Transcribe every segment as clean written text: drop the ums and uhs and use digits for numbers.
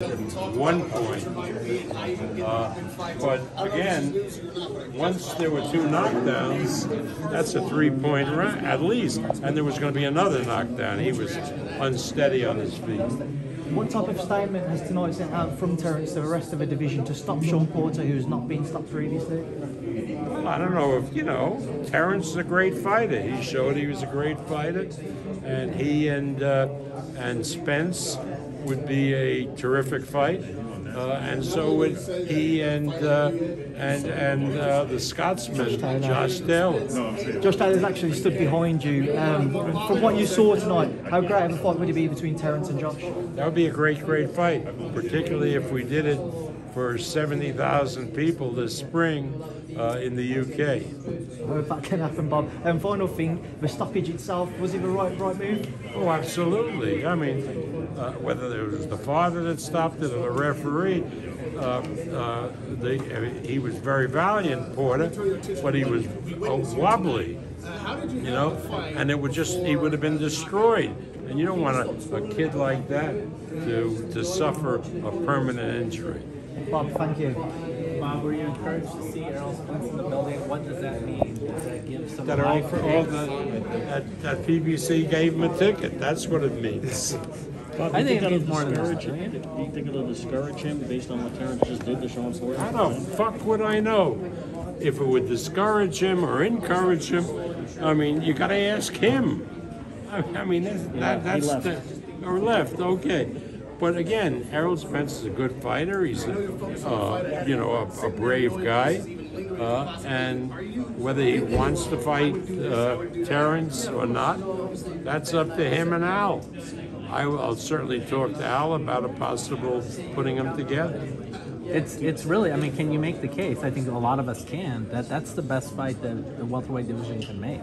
1 point. But again, once there were 2 knockdowns, that's a 3-point round at least, and there was going to be another knockdown. He was unsteady on his feet. What type of statement has tonight sent out from Terence to the rest of the division to stop Sean Porter, who's not been stopped previously? Well, I don't know if, Terence is a great fighter. He showed he was a great fighter, and he and Spence would be a terrific fight, and so would he and the Scotsman, Josh Taylor. Josh Taylor's actually stood behind you. From what you saw tonight, how great of a fight would it be between Terence and Josh? That would be a great fight, particularly if we did it for 70,000 people this spring in the UK. I hope that can happen, Bob. And final thing, the stoppage itself, was it the right move? Oh, absolutely. I mean, whether it was the father that stopped it or the referee, he was very valiant, Porter, but he was wobbly, and he would have been destroyed. And you don't want a kid like that to suffer a permanent injury. Bob, thank you. Bob, were you encouraged to see Errol Spence in the building? What does that mean? Does that give some That PBC gave him a ticket. That's what it means. Bob, I think it means more than that. Do you think it'll discourage him based on what Terence just did to Sean Porter? How the fuck would I know if it would discourage him or encourage him? I mean, you got to ask him. I mean, that's or left. Okay. But again, Errol Spence is a good fighter. He's a brave guy, and whether he wants to fight Terence or not, that's up to him and Al. I'll certainly talk to Al about a possible putting them together. It's really, I mean, can you make the case? I think a lot of us can. That's the best fight that the welterweight division can make.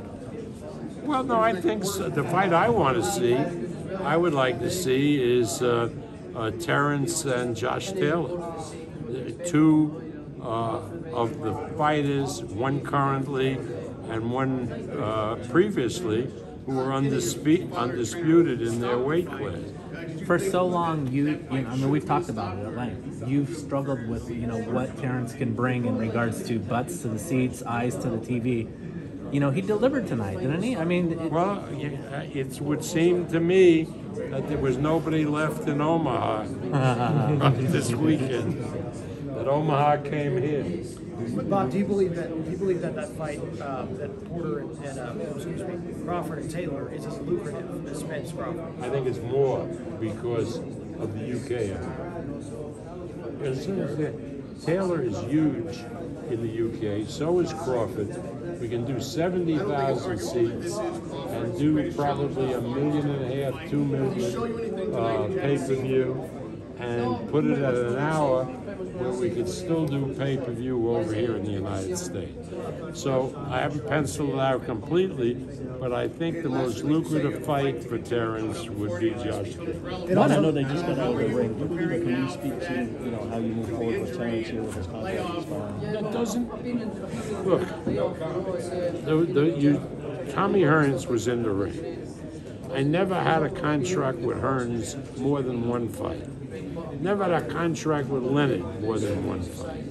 Well, no, I think the fight I want to see, I would like to see is Terence and Josh Taylor, 2 of the fighters, one currently and one previously, who were undisputed in their weight class. For so long, I mean, we've talked about it at length. You've struggled with, what Terence can bring in regards to butts to the seats, eyes to the TV. He delivered tonight, didn't he? I mean, it would seem to me that there was nobody left in Omaha this weekend. That Omaha came here. Bob, do you believe that fight that Porter and Crawford and Taylor is as lucrative as Spence Crawford? I think it's more because of the UK. Taylor is huge in the UK. So is Crawford. We can do 70,000 seats and do probably 1.5 million, 2 million pay-per-view, and put it at an hour where we could still do pay-per-view over here in the United States. So I haven't penciled it out completely, but I think the most lucrative fight for Terence would be Josh Taylor. I know they just got out of the ring. Do you believe that? Can you speak to how you move forward with Terence here with his contract expiring? That doesn't look. Tommy Hearns was in the ring. I never had a contract with Hearns more than 1 fight. Never had a contract with Leonard more than 1 fight.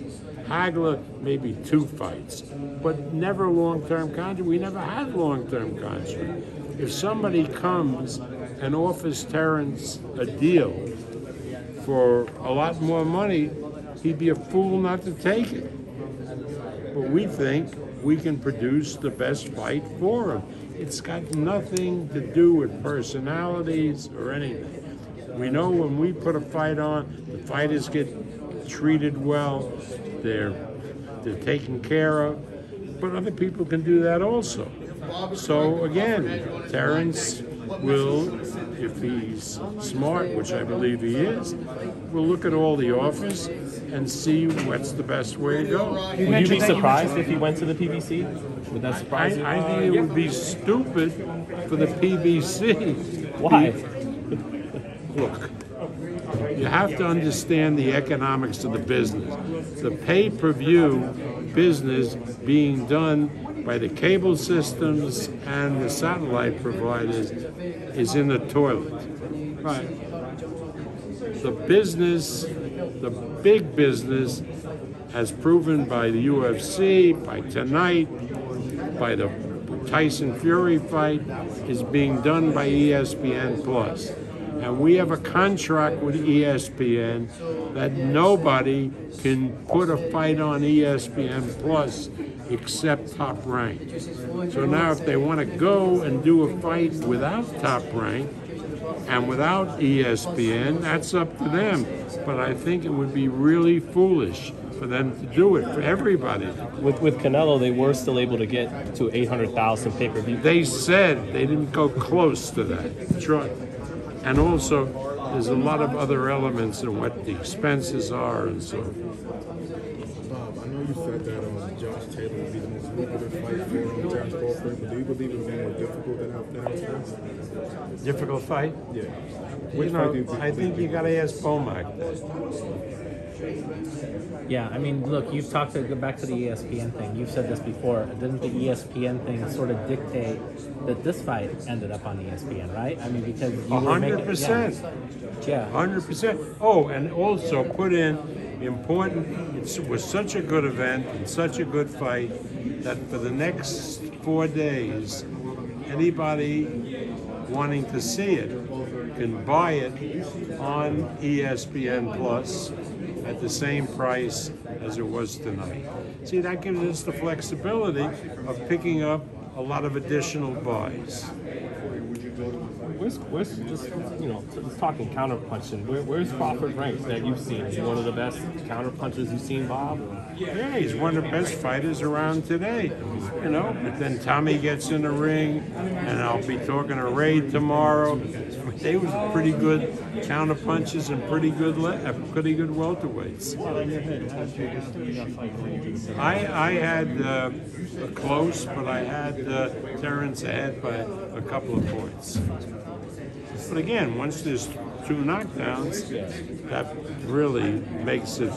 Hagler, maybe 2 fights, but never long-term contract. We never had long-term contract. If somebody comes and offers Terence a deal for a lot more money, he'd be a fool not to take it. But we think we can produce the best fight for him. It's got nothing to do with personalities or anything. We know when we put a fight on, the fighters get treated well, they're taken care of, but other people can do that also. So again, Terence will, if he's smart, which I believe he is, will look at all the offers and see what's the best way to go. Would you be surprised if he went to the PBC? Would that surprise you? I think it would be stupid for the PBC. Why? Look, you have to understand the economics of the business. The pay-per-view business being done by the cable systems and the satellite providers is in the toilet. Right. the business, the big business, as proven by the UFC, by tonight, by the Tyson Fury fight, is being done by ESPN Plus. And we have a contract with ESPN that nobody can put a fight on ESPN Plus except Top Rank. So now if they want to go and do a fight without Top Rank and without ESPN, that's up to them. But I think it would be really foolish for them to do it, for everybody. With Canelo, they were still able to get to 800,000 pay-per-view. They said they didn't go close to that. Sure. And also, there's a lot of other elements in what the expenses are and so forth. Bob, I know you said that Josh Taylor would be the most lucrative fight for Terence Crawford, but do you believe it would be more difficult than Errol Spence? Difficult fight? Yeah. You know, I think you got to ask Bomac that. Yeah, I mean, look, you've talked to go back to the ESPN thing. You've said this before. Didn't the ESPN thing sort of dictate that this fight ended up on ESPN, right? I mean, because you were making 100%. Yeah. 100%. Oh, and also put in important. It was such a good event and such a good fight that for the next 4 days, anybody wanting to see it can buy it on ESPN Plus at the same price as it was tonight. See, that gives us the flexibility of picking up a lot of additional buys. Where's just, just talking counterpunching, where's Crawford ranked that you've seen? Is he one of the best counterpunchers you've seen, Bob? Yeah, he's one of the best fighters around today. But then Tommy gets in the ring, and I'll be talking to Ray tomorrow. They were pretty good counterpunchers and pretty good welterweights. I had close, but I had Terence ahead by a couple of points. But again, once there's 2 knockdowns, that really makes it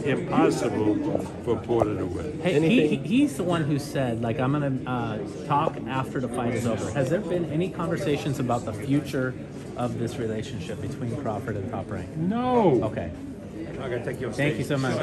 impossible for Porter to win. Hey, he's the one who said, like, I'm going to talk after the fight is over. Has there been any conversations about the future of this relationship between Crawford and Top Rank? No. Okay. Thank you so much.